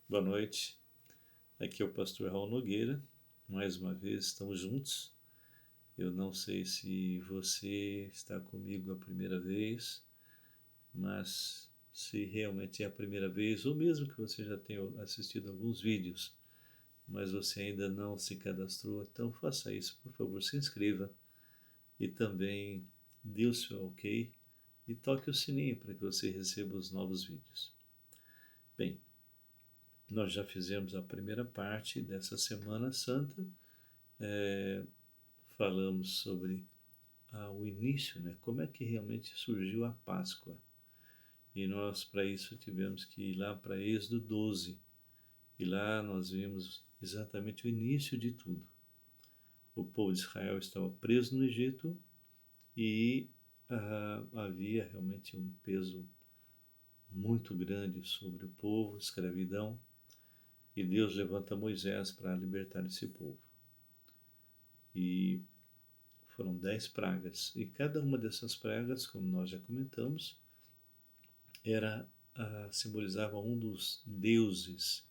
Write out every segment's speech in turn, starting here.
Boa noite, aqui é o pastor Raul Nogueira, mais uma vez estamos juntos. Eu não sei se você está comigo a primeira vez, mas se realmente é a primeira vez, ou mesmo que você já tenha assistido alguns vídeos, mas você ainda não se cadastrou, então faça isso, por favor, se inscreva e também dê o seu ok e toque o sininho para que você receba os novos vídeos. Bem, nós já fizemos a primeira parte dessa Semana Santa. É, falamos sobre o início, né? Como é que realmente surgiu a Páscoa. E nós, para isso, tivemos que ir lá para Êxodo 12. E lá nós vimos exatamente o início de tudo. O povo de Israel estava preso no Egito e havia realmente um peso muito grande sobre o povo, escravidão. E Deus levanta Moisés para libertar esse povo. E foram 10 pragas, e cada uma dessas pragas, como nós já comentamos, simbolizava um dos deuses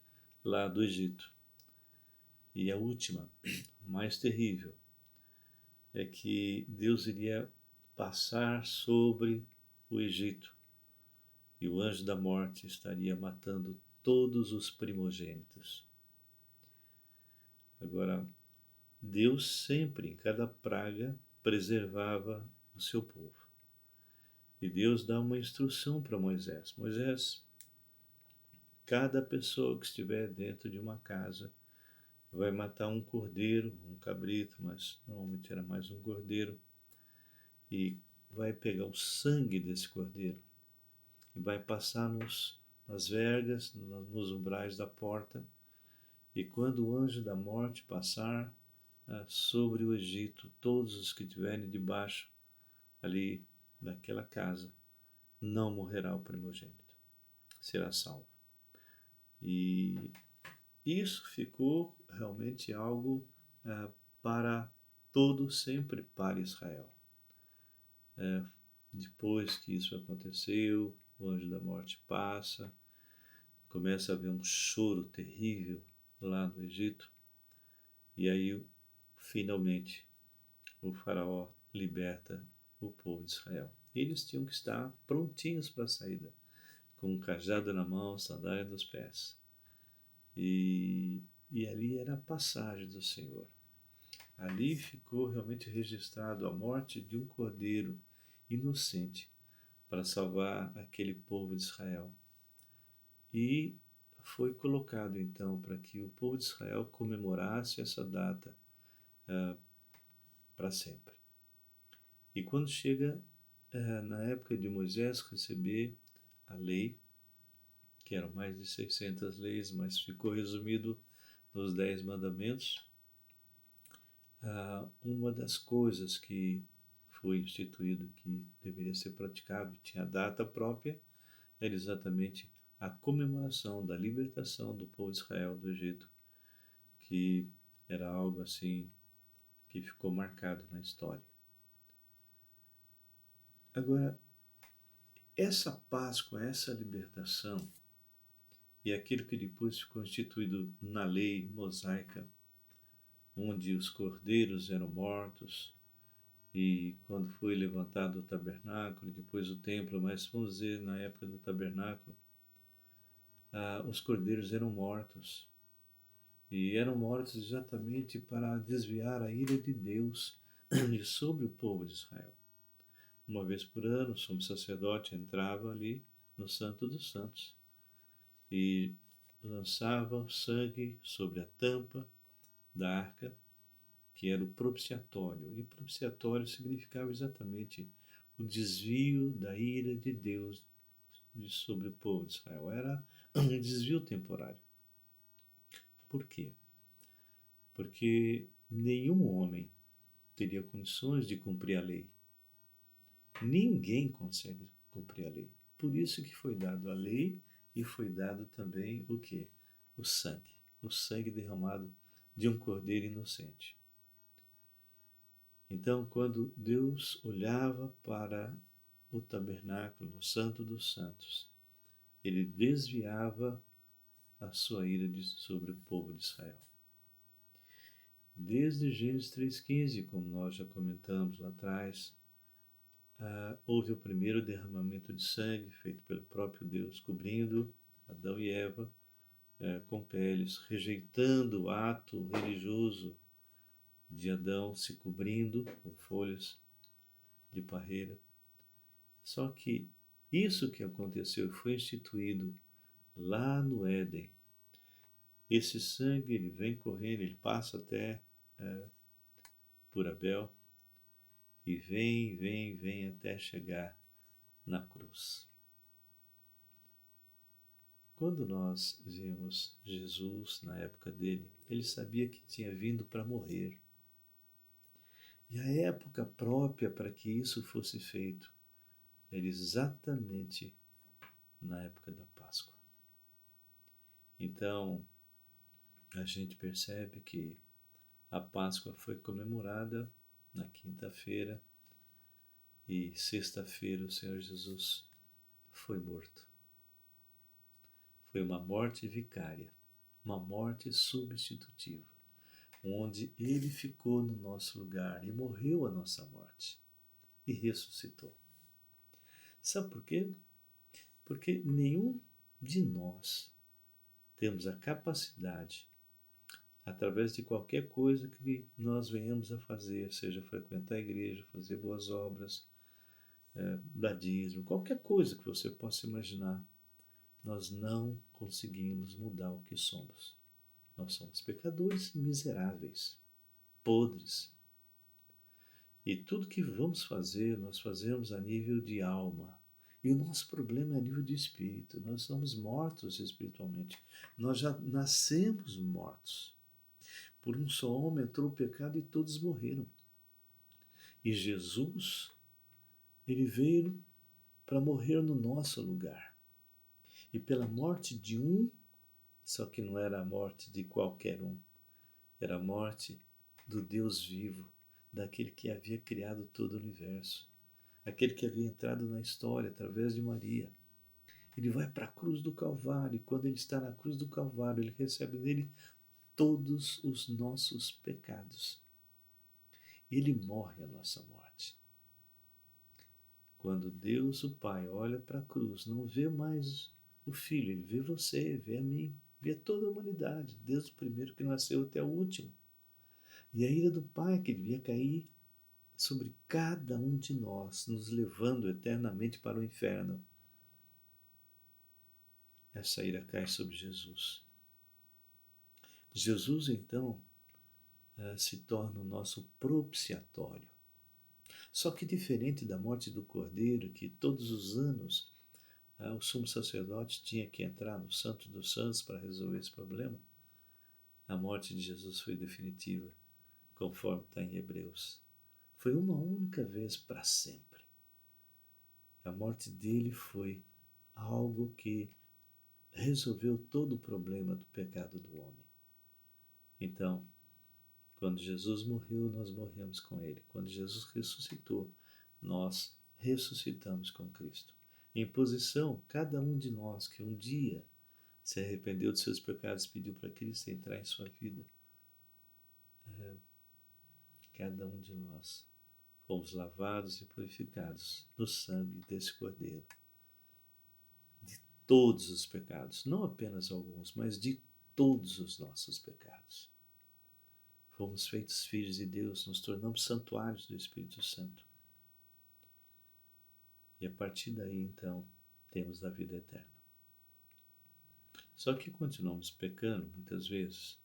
lá do Egito. E a última, mais terrível, é que Deus iria passar sobre o Egito e o anjo da morte estaria matando todos os primogênitos. Agora, Deus sempre, em cada praga, preservava o seu povo. E Deus dá uma instrução para Moisés. Moisés, cada pessoa que estiver dentro de uma casa vai matar um cordeiro, um cabrito, mas normalmente era mais um cordeiro, e vai pegar o sangue desse cordeiro e vai passar nas vergas, nos umbrais da porta, e quando o anjo da morte passar sobre o Egito, todos os que estiverem debaixo ali daquela casa, não morrerá o primogênito, será salvo. E isso ficou realmente algo para todo sempre para Israel. Depois que isso aconteceu, o anjo da morte passa, começa a haver um choro terrível lá no Egito, e aí finalmente o faraó liberta o povo de Israel. Eles tinham que estar prontinhos para a saída, com um cajado na mão, sandália nos pés. E ali era a passagem do Senhor. Ali ficou realmente registrado a morte de um cordeiro inocente para salvar aquele povo de Israel. E foi colocado então para que o povo de Israel comemorasse essa data para sempre. E quando chega na época de Moisés receber a lei, que eram mais de 600 leis, mas ficou resumido nos 10 mandamentos, uma das coisas que foi instituído que deveria ser praticado, tinha data própria, era exatamente a comemoração da libertação do povo de Israel do Egito, que era algo assim que ficou marcado na história. Agora, essa Páscoa, essa libertação, e aquilo que depois ficou instituído na lei mosaica, onde os cordeiros eram mortos, e quando foi levantado o tabernáculo, e depois o templo, mas vamos dizer, na época do tabernáculo, os cordeiros eram mortos. E eram mortos exatamente para desviar a ira de Deus sobre o povo de Israel. Uma vez por ano, o sumo sacerdote entrava ali no Santo dos Santos e lançava o sangue sobre a tampa da arca, que era o propiciatório. E propiciatório significava exatamente o desvio da ira de Deus sobre o povo de Israel. Era um desvio temporário. Por quê? Porque nenhum homem teria condições de cumprir a lei. Ninguém consegue cumprir a lei. Por isso que foi dado a lei e foi dado também o quê? O sangue. O sangue derramado de um cordeiro inocente. Então, quando Deus olhava para o tabernáculo, o Santo dos Santos, ele desviava a sua ira sobre o povo de Israel. Desde Gênesis 3,15, como nós já comentamos lá atrás, houve o primeiro derramamento de sangue feito pelo próprio Deus, cobrindo Adão e Eva com peles, rejeitando o ato religioso de Adão se cobrindo com folhas de parreira. Só que isso que aconteceu foi instituído lá no Éden. Esse sangue, ele vem correndo, ele passa até por Abel e vem até chegar na cruz. Quando nós vimos Jesus na época dele, ele sabia que tinha vindo para morrer. E a época própria para que isso fosse feito era exatamente na época da Páscoa. Então, a gente percebe que a Páscoa foi comemorada na quinta-feira e sexta-feira o Senhor Jesus foi morto. Foi uma morte vicária, uma morte substitutiva, onde ele ficou no nosso lugar e morreu a nossa morte e ressuscitou. Sabe por quê? Porque nenhum de nós temos a capacidade, através de qualquer coisa que nós venhamos a fazer, seja frequentar a igreja, fazer boas obras, dar dízimo, qualquer coisa que você possa imaginar, nós não conseguimos mudar o que somos. Nós somos pecadores miseráveis, podres. E tudo que vamos fazer, nós fazemos a nível de alma. E o nosso problema é a nível de espírito. Nós somos mortos espiritualmente. Nós já nascemos mortos. Por um só homem entrou o pecado e todos morreram. E Jesus, ele veio para morrer no nosso lugar. E pela morte de um, só que não era a morte de qualquer um, era a morte do Deus vivo, daquele que havia criado todo o universo, aquele que havia entrado na história através de Maria. Ele vai para a cruz do Calvário, e quando ele está na cruz do Calvário, ele recebe dele todos os nossos pecados. Ele morre a nossa morte. Quando Deus, o Pai, olha para a cruz, não vê mais o Filho, ele vê você, vê a mim, vê toda a humanidade, desde o primeiro que nasceu até o último. E a ira do Pai que devia cair sobre cada um de nós, nos levando eternamente para o inferno. Essa ira cai sobre Jesus. Jesus, então, se torna o nosso propiciatório. Só que diferente da morte do Cordeiro, que todos os anos o sumo sacerdote tinha que entrar no Santo dos Santos para resolver esse problema, a morte de Jesus foi definitiva, conforme está em Hebreus. Foi uma única vez para sempre. A morte dele foi algo que resolveu todo o problema do pecado do homem. Então, quando Jesus morreu, nós morremos com ele. Quando Jesus ressuscitou, nós ressuscitamos com Cristo. Em posição, cada um de nós que um dia se arrependeu de seus pecados, pediu para Cristo entrar em sua vida, cada um de nós fomos lavados e purificados no sangue desse Cordeiro. De todos os pecados, não apenas alguns, mas de todos os nossos pecados. Fomos feitos filhos de Deus, nos tornamos santuários do Espírito Santo. E a partir daí, então, temos a vida eterna. Só que continuamos pecando muitas vezes.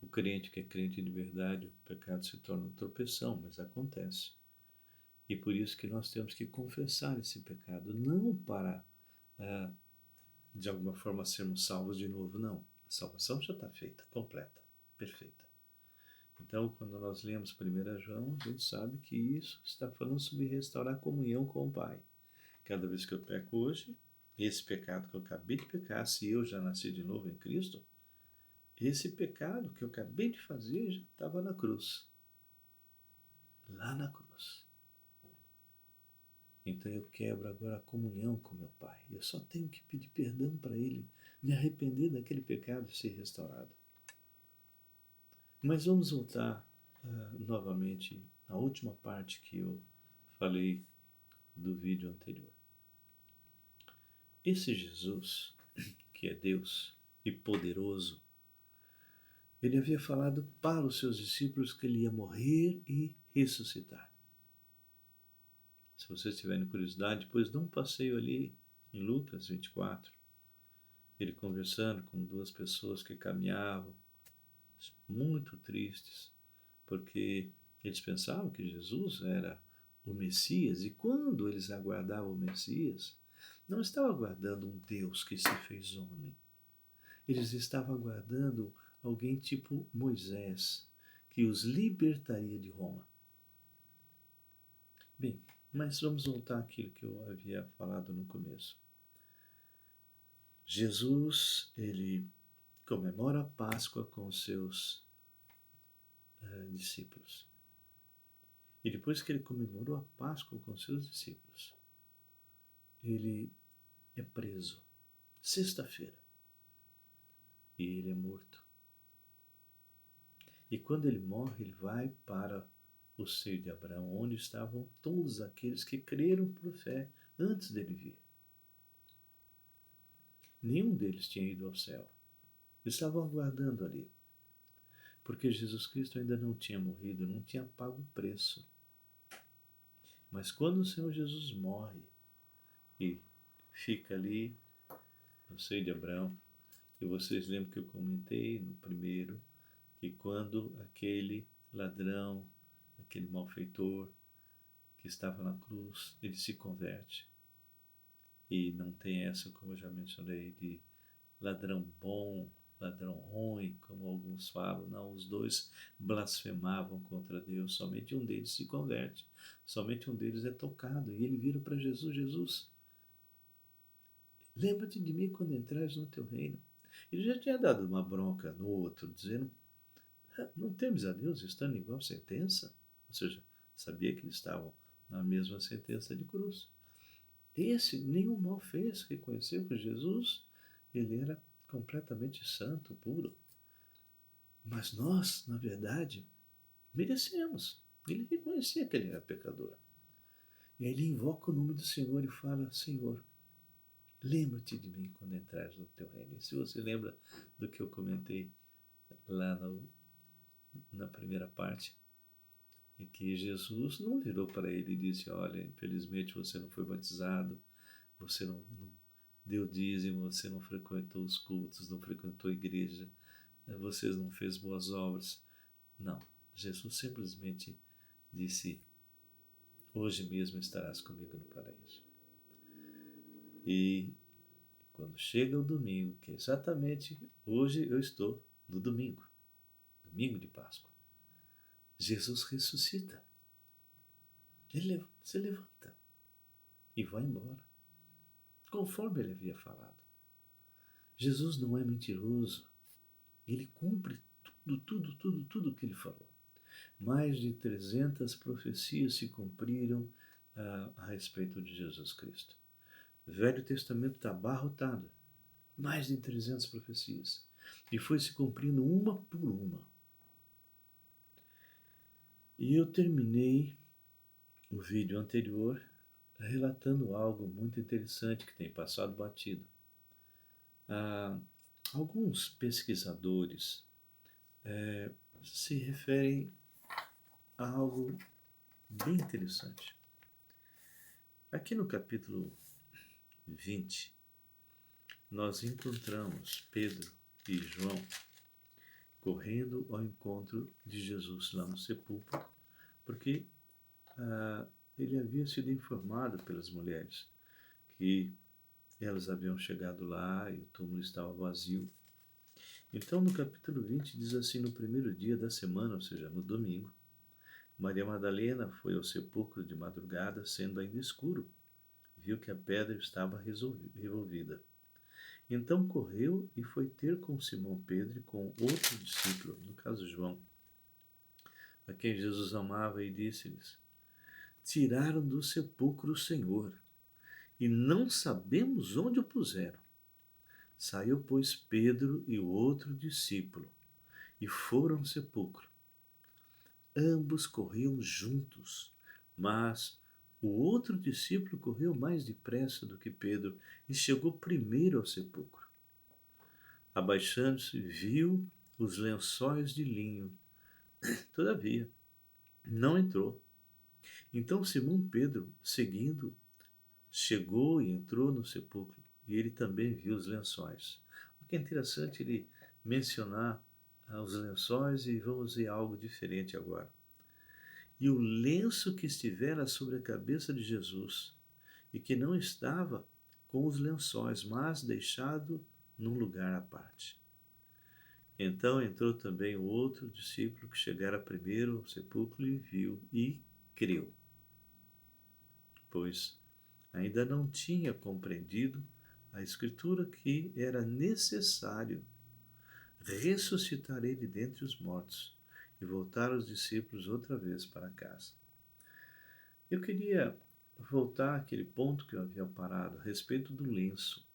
O crente que é crente de verdade, o pecado se torna uma tropeção, mas acontece. E por isso que nós temos que confessar esse pecado, não para, de alguma forma, sermos salvos de novo, não. A salvação já está feita, completa, perfeita. Então, quando nós lemos 1 João, a gente sabe que isso está falando sobre restaurar a comunhão com o Pai. Cada vez que eu peco hoje, esse pecado que eu acabei de pecar, se eu já nasci de novo em Cristo, esse pecado que eu acabei de fazer já estava na cruz. Lá na cruz. Então eu quebro agora a comunhão com meu Pai. Eu só tenho que pedir perdão para Ele me arrepender daquele pecado e ser restaurado. Mas vamos voltar novamente à última parte que eu falei do vídeo anterior. Esse Jesus, que é Deus e poderoso, ele havia falado para os seus discípulos que ele ia morrer e ressuscitar. Se vocês tiverem curiosidade, depois dá um passeio ali em Lucas 24, ele conversando com duas pessoas que caminhavam, muito tristes, porque eles pensavam que Jesus era o Messias, e quando eles aguardavam o Messias, não estavam aguardando um Deus que se fez homem. Eles estavam aguardando alguém tipo Moisés, que os libertaria de Roma. Bem, mas vamos voltar àquilo que eu havia falado no começo. Jesus, ele comemora a Páscoa com os seus discípulos. E depois que ele comemorou a Páscoa com os seus discípulos, ele é preso, sexta-feira, e ele é morto. E quando ele morre, ele vai para o seio de Abraão, onde estavam todos aqueles que creram por fé antes dele vir. Nenhum deles tinha ido ao céu. Eles estavam aguardando ali, porque Jesus Cristo ainda não tinha morrido, não tinha pago o preço. Mas quando o Senhor Jesus morre e fica ali no seio de Abraão, e vocês lembram que eu comentei no primeiro, que quando aquele ladrão, aquele malfeitor que estava na cruz, ele se converte. E não tem essa, como eu já mencionei, de ladrão bom, ladrão ruim, como alguns falam. Não, os dois blasfemavam contra Deus. Somente um deles se converte. Somente um deles é tocado. E ele vira para Jesus: Jesus, lembra-te de mim quando entrares no teu reino. Ele já tinha dado uma bronca no outro, dizendo: não temes a Deus estando em igual sentença? Ou seja, sabia que eles estavam na mesma sentença de cruz. Esse nenhum mal fez, reconheceu que Jesus, ele era completamente santo, puro. Mas nós, na verdade, merecemos. Ele reconhecia que ele era pecador. E aí ele invoca o nome do Senhor e fala: Senhor, lembra-te de mim quando entrares no teu reino. E se você lembra do que eu comentei lá na primeira parte, é que Jesus não virou para ele e disse: olha, infelizmente você não foi batizado, você não deu dízimo, você não frequentou os cultos, não frequentou a igreja, você não fez boas obras. Não, Jesus simplesmente disse: hoje mesmo estarás comigo no paraíso. E quando chega o domingo, que exatamente hoje eu estou no domingo, domingo de Páscoa, Jesus ressuscita. Ele se levanta e vai embora, conforme ele havia falado. Jesus não é mentiroso. Ele cumpre tudo que ele falou. Mais de 300 profecias se cumpriram a respeito de Jesus Cristo. O Velho Testamento está abarrotado. Mais de 300 profecias. E foi se cumprindo uma por uma. E eu terminei o vídeo anterior relatando algo muito interessante que tem passado batido. Alguns pesquisadores se referem a algo bem interessante. Aqui no capítulo 20, nós encontramos Pedro e João correndo ao encontro de Jesus lá no sepulcro, porque ele havia sido informado pelas mulheres que elas haviam chegado lá e o túmulo estava vazio. Então, no capítulo 20, diz assim: no primeiro dia da semana, ou seja, no domingo, Maria Madalena foi ao sepulcro de madrugada, sendo ainda escuro. Viu que a pedra estava revolvida. Então correu e foi ter com Simão Pedro e com outro discípulo, no caso João, a quem Jesus amava, e disse-lhes: tiraram do sepulcro o Senhor, e não sabemos onde o puseram. Saiu, pois, Pedro e o outro discípulo, e foram ao sepulcro. Ambos corriam juntos, mas o outro discípulo correu mais depressa do que Pedro e chegou primeiro ao sepulcro. Abaixando-se, viu os lençóis de linho. Todavia, não entrou. Então Simão Pedro, seguindo, chegou e entrou no sepulcro, e ele também viu os lençóis. O que é interessante ele mencionar os lençóis, e vamos ver algo diferente agora. E o lenço que estivera sobre a cabeça de Jesus, e que não estava com os lençóis, mas deixado num lugar à parte. Então entrou também o outro discípulo que chegara primeiro ao sepulcro e viu e creu, pois ainda não tinha compreendido a Escritura que era necessário ressuscitar ele dentre os mortos e voltar os discípulos outra vez para casa. Eu queria voltar àquele ponto que eu havia parado a respeito do lenço.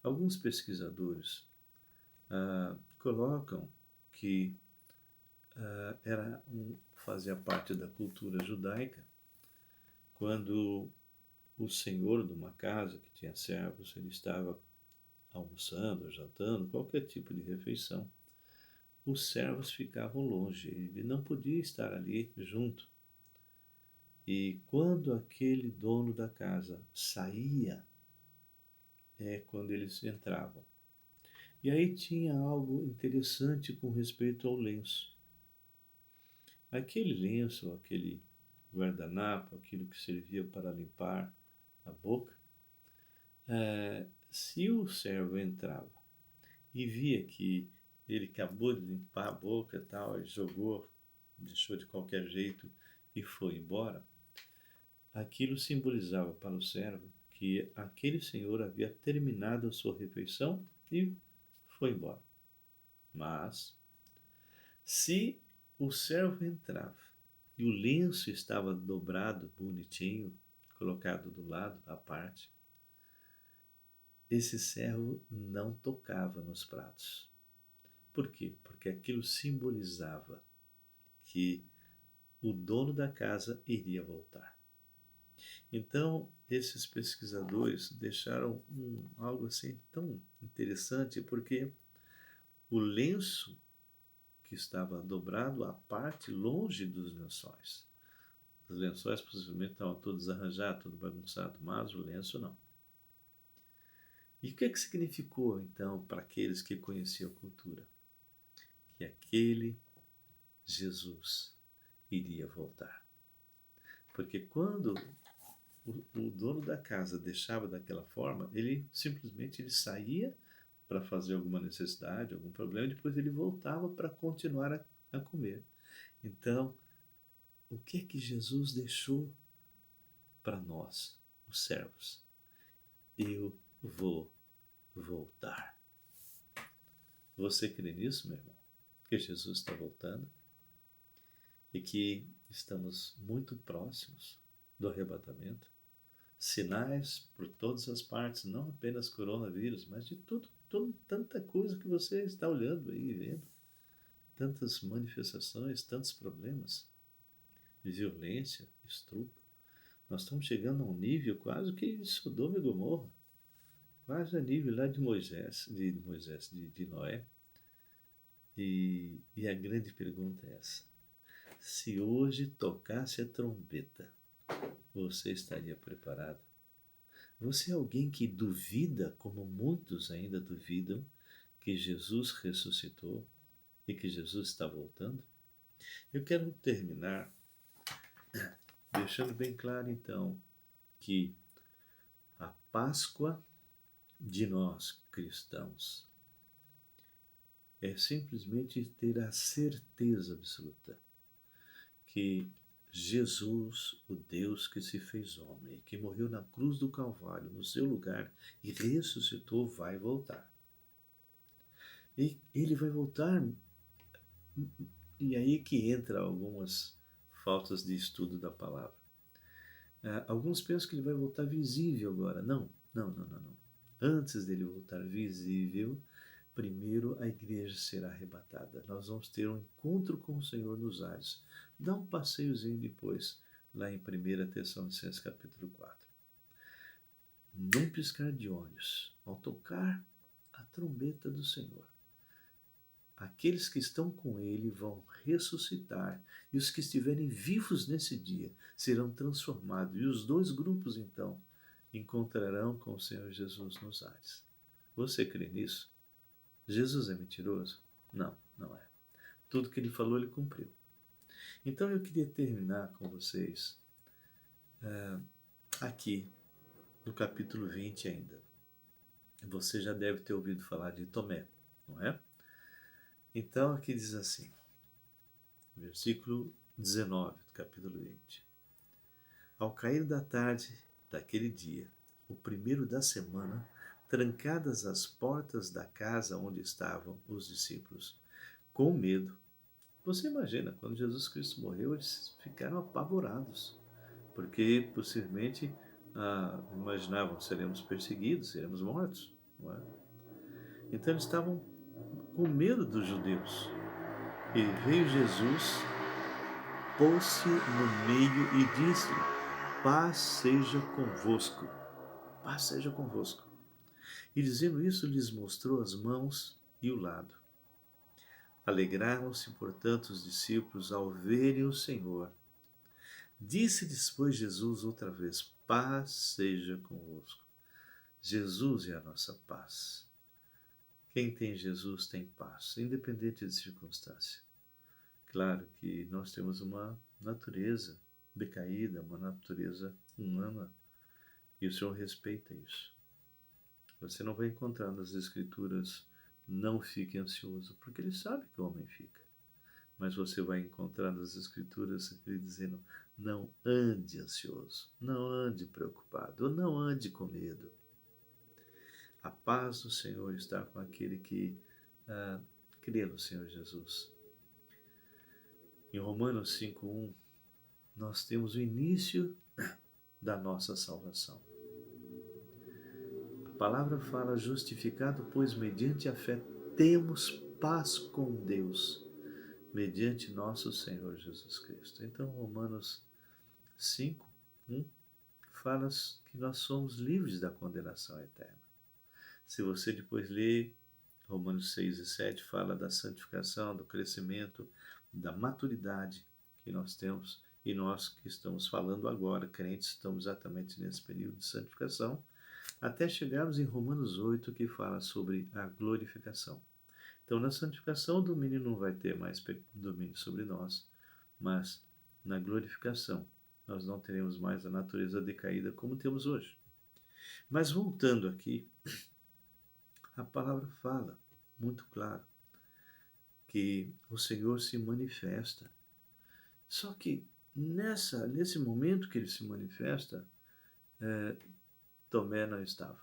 Alguns pesquisadores colocam que fazia parte da cultura judaica quando o senhor de uma casa que tinha servos, ele estava almoçando, jantando, qualquer tipo de refeição, os servos ficavam longe, ele não podia estar ali junto. E quando aquele dono da casa saía, é quando eles entravam. E aí tinha algo interessante com respeito ao lenço. Aquele lenço, aquele guardanapo, aquilo que servia para limpar a boca, se o servo entrava e via que ele acabou de limpar a boca e tal, e jogou, deixou de qualquer jeito e foi embora, aquilo simbolizava para o servo que aquele senhor havia terminado a sua refeição e foi embora. Mas, se o servo entrava e o lenço estava dobrado, bonitinho, colocado do lado, à parte, esse servo não tocava nos pratos. Por quê? Porque aquilo simbolizava que o dono da casa iria voltar. Então, esses pesquisadores deixaram algo assim tão interessante, porque o lenço que estava dobrado à parte, longe dos lençóis. Os lençóis possivelmente estavam todos arranjados, tudo bagunçado, mas o lenço não. E o que significou, então, para aqueles que conheciam a cultura? Que aquele Jesus iria voltar. Porque quando o dono da casa deixava daquela forma, ele simplesmente saía para fazer alguma necessidade, algum problema, e depois ele voltava para continuar a comer. Então, o que é que Jesus deixou para nós, os servos? Eu vou voltar. Você crê nisso, meu irmão? Que Jesus está voltando e que estamos muito próximos do arrebatamento? Sinais por todas as partes, não apenas coronavírus, mas de tanta coisa que você está olhando aí, vendo. Tantas manifestações, tantos problemas de violência, estupro. Nós estamos chegando a um nível quase que de Sodoma e Gomorra, quase a nível lá de de Noé. E a grande pergunta é essa: se hoje tocasse a trombeta, você estaria preparado? Você é alguém que duvida, como muitos ainda duvidam, que Jesus ressuscitou e que Jesus está voltando? Eu quero terminar deixando bem claro, então, que a Páscoa de nós cristãos é simplesmente ter a certeza absoluta que Jesus, o Deus que se fez homem, que morreu na cruz do Calvário, no seu lugar, e ressuscitou, vai voltar. E ele vai voltar, e aí que entra algumas faltas de estudo da palavra. Alguns pensam que ele vai voltar visível agora. Não. antes dele voltar visível, primeiro a igreja será arrebatada. Nós vamos ter um encontro com o Senhor nos ares. Dá um passeiozinho depois, lá em 1 Tessalonicenses capítulo 4. Num piscar de olhos, ao tocar a trombeta do Senhor, aqueles que estão com ele vão ressuscitar, e os que estiverem vivos nesse dia serão transformados, e os dois grupos então encontrarão com o Senhor Jesus nos ares. Você crê nisso? Jesus é mentiroso? Não, não é. Tudo que ele falou, ele cumpriu. Então eu queria terminar com vocês aqui no capítulo 20 ainda. Você já deve ter ouvido falar de Tomé, não é? Então aqui diz assim, versículo 19 do capítulo 20. Ao cair da tarde daquele dia, o primeiro da semana, trancadas as portas da casa onde estavam os discípulos, com medo. Você imagina, quando Jesus Cristo morreu, eles ficaram apavorados, porque possivelmente imaginavam, seremos perseguidos, seremos mortos, não é? Então eles estavam com medo dos judeus. E veio Jesus, pôs-se no meio e disse-lhe: paz seja convosco, paz seja convosco. E dizendo isso, lhes mostrou as mãos e o lado. Alegraram-se, portanto, os discípulos ao verem o Senhor. Disse depois Jesus outra vez: paz seja convosco. Jesus é a nossa paz. Quem tem Jesus tem paz, independente de circunstância. Claro que nós temos uma natureza decaída, uma natureza humana, e o Senhor respeita isso. Você não vai encontrar nas Escrituras: não fique ansioso, porque Ele sabe que o homem fica. Mas você vai encontrar nas Escrituras Ele dizendo: não ande ansioso, não ande preocupado, não ande com medo. A paz do Senhor está com aquele que crê no Senhor Jesus. Em Romanos 5:1, nós temos o início da nossa salvação. A palavra fala: justificado, pois mediante a fé temos paz com Deus, mediante nosso Senhor Jesus Cristo. Então, Romanos 5:1 fala que nós somos livres da condenação eterna. Se você depois ler Romanos 6:7, fala da santificação, do crescimento, da maturidade que nós temos, e nós que estamos falando agora, crentes, estamos exatamente nesse período de santificação, até chegarmos em Romanos 8, que fala sobre a glorificação. Então, na santificação, o domínio não vai ter mais domínio sobre nós, mas na glorificação, nós não teremos mais a natureza decaída como temos hoje. Mas voltando aqui, a palavra fala muito claro que o Senhor se manifesta. Só que nesse momento que ele se manifesta, Tomé não estava.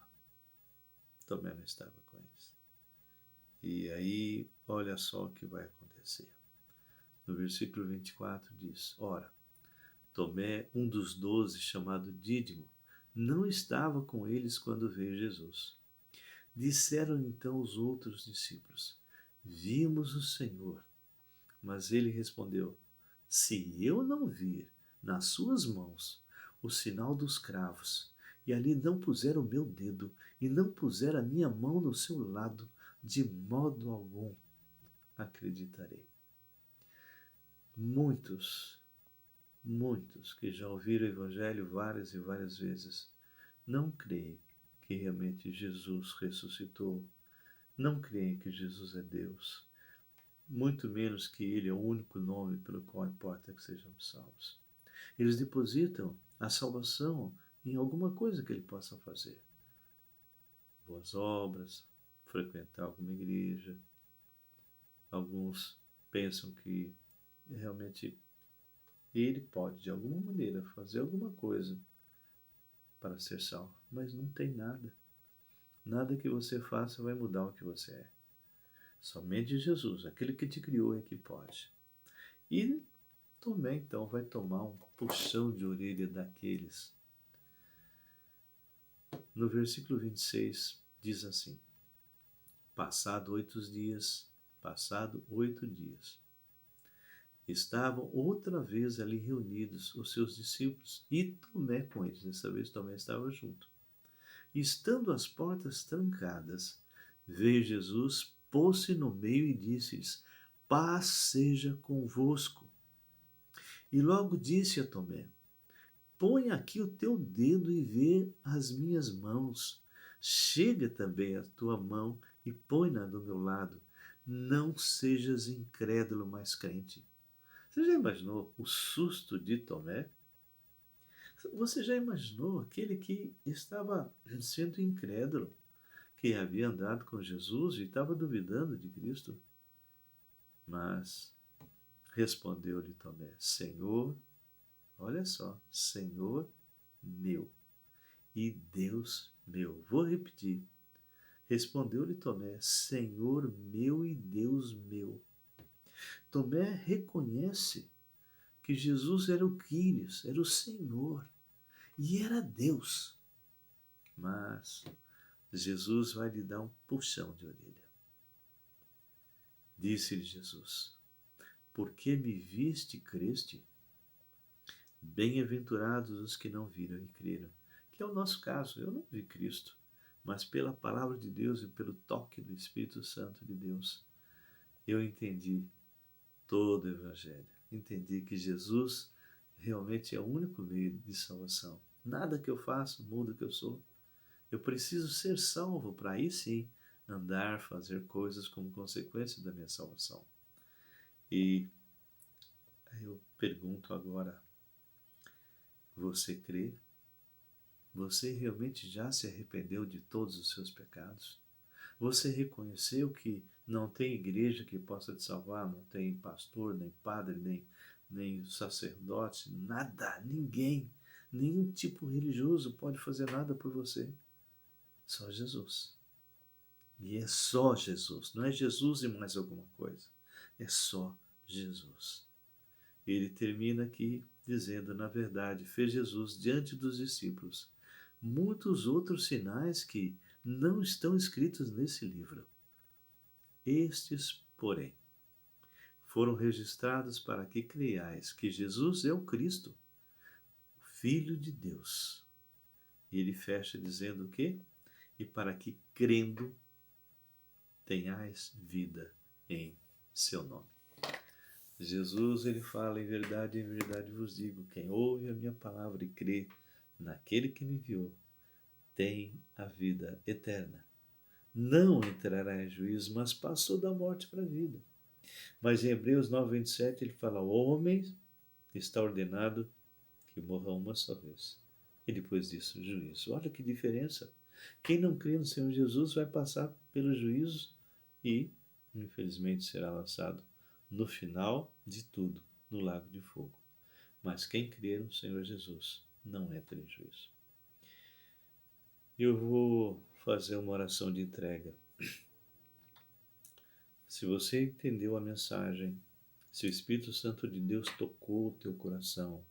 Tomé não estava com eles. E aí, olha só o que vai acontecer. No versículo 24 diz: ora, Tomé, um dos 12, chamado Dídimo, não estava com eles quando veio Jesus. Disseram então os outros discípulos: vimos o Senhor. Mas ele respondeu: se eu não vir nas suas mãos o sinal dos cravos, e ali não puser o meu dedo, e não puser a minha mão no seu lado, de modo algum acreditarei. Muitos que já ouviram o Evangelho várias e várias vezes, não creem que realmente Jesus ressuscitou, não creem que Jesus é Deus, muito menos que Ele é o único nome pelo qual importa que sejamos salvos. Eles depositam a salvação em alguma coisa que Ele possa fazer. Boas obras, frequentar alguma igreja. Alguns pensam que realmente Ele pode, de alguma maneira, fazer alguma coisa para ser salvo, mas não tem nada. Nada que você faça vai mudar o que você é. Somente Jesus, aquele que te criou, é que pode. E Tomé, então, vai tomar um puxão de orelha daqueles. No versículo 26, diz assim: passado 8 dias, estavam outra vez ali reunidos os seus discípulos e Tomé com eles. Dessa vez Tomé estava junto. E estando as portas trancadas, veio Jesus, pôs-se no meio e disse-lhes: paz seja convosco. E logo disse a Tomé: põe aqui o teu dedo e vê as minhas mãos. Chega também a tua mão e põe-na do meu lado. Não sejas incrédulo, mas crente. Você já imaginou o susto de Tomé? Você já imaginou aquele que estava sendo incrédulo, que havia andado com Jesus e estava duvidando de Cristo? Mas respondeu-lhe Tomé: Senhor, olha só, Senhor meu e Deus meu. Vou repetir. Respondeu-lhe Tomé: Senhor meu e Deus meu. Tomé reconhece que Jesus era o Quírios, era o Senhor e era Deus. Mas Jesus vai lhe dar um puxão de orelha. Disse-lhe Jesus: porque me viste, creste? Bem-aventurados os que não viram e creram. Que é o nosso caso. Eu não vi Cristo, mas pela palavra de Deus e pelo toque do Espírito Santo de Deus, eu entendi todo o Evangelho. Entendi que Jesus realmente é o único meio de salvação. Nada que eu faço muda o que eu sou. Eu preciso ser salvo para aí sim andar, fazer coisas como consequência da minha salvação. E eu pergunto agora, você crê? Você realmente já se arrependeu de todos os seus pecados? Você reconheceu que não tem igreja que possa te salvar, não tem pastor, nem padre, nem sacerdote, nada, ninguém, nenhum tipo religioso pode fazer nada por você. Só Jesus. E é só Jesus, não é Jesus e mais alguma coisa. É só Jesus. Ele termina aqui dizendo, na verdade, fez Jesus diante dos discípulos muitos outros sinais que não estão escritos nesse livro. Estes, porém, foram registrados para que creiais que Jesus é o Cristo, o Filho de Deus. E ele fecha dizendo o quê? E para que, crendo, tenhais vida em seu nome. Jesus, ele fala, em verdade vos digo, quem ouve a minha palavra e crê naquele que me enviou, tem a vida eterna. Não entrará em juízo, mas passou da morte para a vida. Mas em Hebreus 9:27 ele fala, o homem está ordenado que morra uma só vez. E depois disso, o juízo. Olha que diferença. Quem não crê no Senhor Jesus vai passar pelo juízo e, infelizmente, será lançado no final de tudo, no lago de fogo. Mas quem crê no Senhor Jesus não entra em juízo. Eu vou fazer uma oração de entrega. Se você entendeu a mensagem, se o Espírito Santo de Deus tocou o teu coração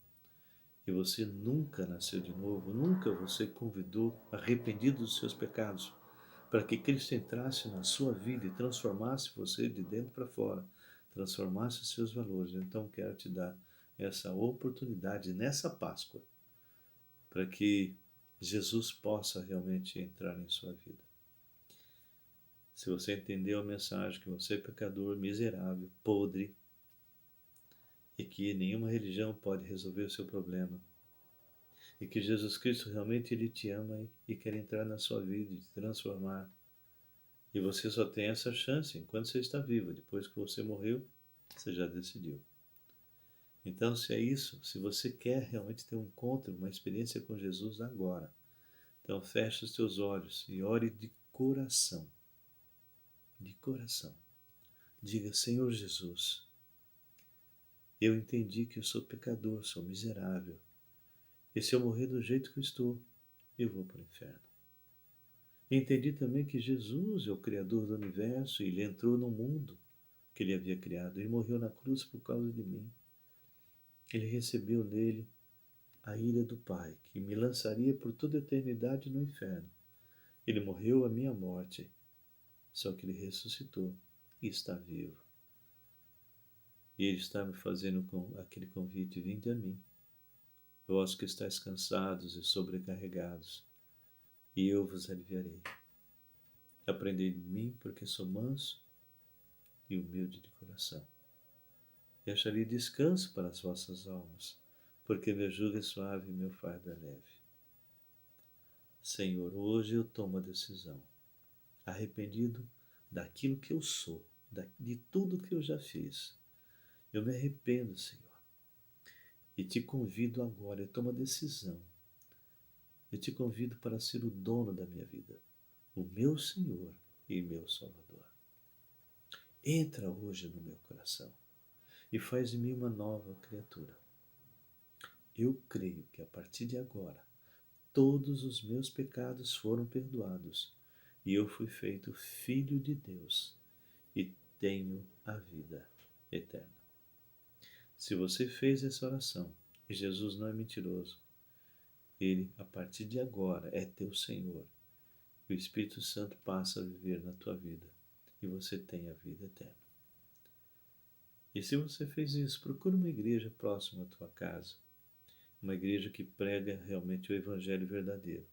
e você nunca nasceu de novo, nunca você convidou arrependido dos seus pecados para que Cristo entrasse na sua vida e transformasse você de dentro para fora, transformasse os seus valores, então quero te dar essa oportunidade nessa Páscoa para que Jesus possa realmente entrar em sua vida. Se você entendeu a mensagem que você é pecador, miserável, podre, e que nenhuma religião pode resolver o seu problema, e que Jesus Cristo realmente ele te ama e quer entrar na sua vida e te transformar, e você só tem essa chance enquanto você está vivo. Depois que você morreu, você já decidiu. Então, se é isso, se você quer realmente ter um encontro, uma experiência com Jesus agora, então feche os teus olhos e ore de coração. De coração. Diga, Senhor Jesus, eu entendi que eu sou pecador, sou miserável. E se eu morrer do jeito que eu estou, eu vou para o inferno. Entendi também que Jesus é o Criador do universo e ele entrou no mundo que ele havia criado. Ele morreu na cruz por causa de mim. Ele recebeu nele a ira do Pai, que me lançaria por toda a eternidade no inferno. Ele morreu a minha morte, só que ele ressuscitou e está vivo. E ele está me fazendo aquele convite: vinde a mim, vós que estáis cansados e sobrecarregados, e eu vos aliviarei. Aprendei de mim, porque sou manso e humilde de coração, e acharei descanso para as vossas almas, porque meu jugo é suave e meu fardo é leve. Senhor, hoje eu tomo a decisão, arrependido daquilo que eu sou, de tudo que eu já fiz. Eu me arrependo, Senhor, e te convido agora, eu tomo a decisão. Eu te convido para ser o dono da minha vida, o meu Senhor e meu Salvador. Entra hoje no meu coração e faz de mim uma nova criatura. Eu creio que a partir de agora, todos os meus pecados foram perdoados e eu fui feito filho de Deus e tenho a vida eterna. Se você fez essa oração, e Jesus não é mentiroso, Ele, a partir de agora, é teu Senhor. O Espírito Santo passa a viver na tua vida e você tem a vida eterna. E se você fez isso, procura uma igreja próxima à tua casa, uma igreja que prega realmente o Evangelho verdadeiro.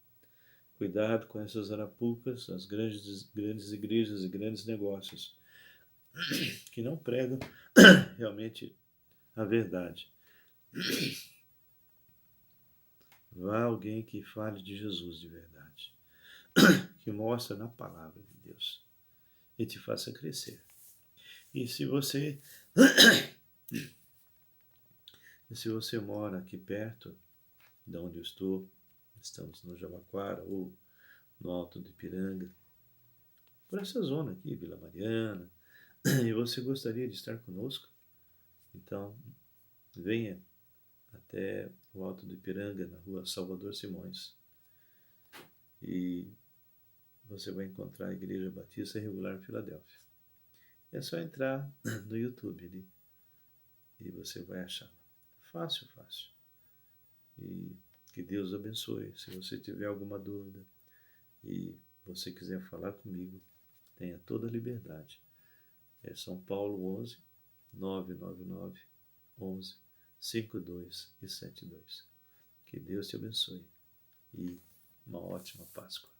Cuidado com essas arapucas, as grandes igrejas e grandes negócios que não pregam realmente a verdade. Vá alguém que fale de Jesus de verdade, que mostre na palavra de Deus e te faça crescer. E se você mora aqui perto de onde eu estou, estamos no Jabaquara ou no Alto do Ipiranga, por essa zona aqui, Vila Mariana, e você gostaria de estar conosco, então venha até o Alto do Ipiranga, na rua Salvador Simões, e você vai encontrar a Igreja Batista Regular Filadélfia. É só entrar no YouTube ali e você vai achar. Fácil, fácil. E que Deus abençoe. Se você tiver alguma dúvida e você quiser falar comigo, tenha toda a liberdade. É São Paulo 11 999 11 52 e 72. Que Deus te abençoe e uma ótima Páscoa.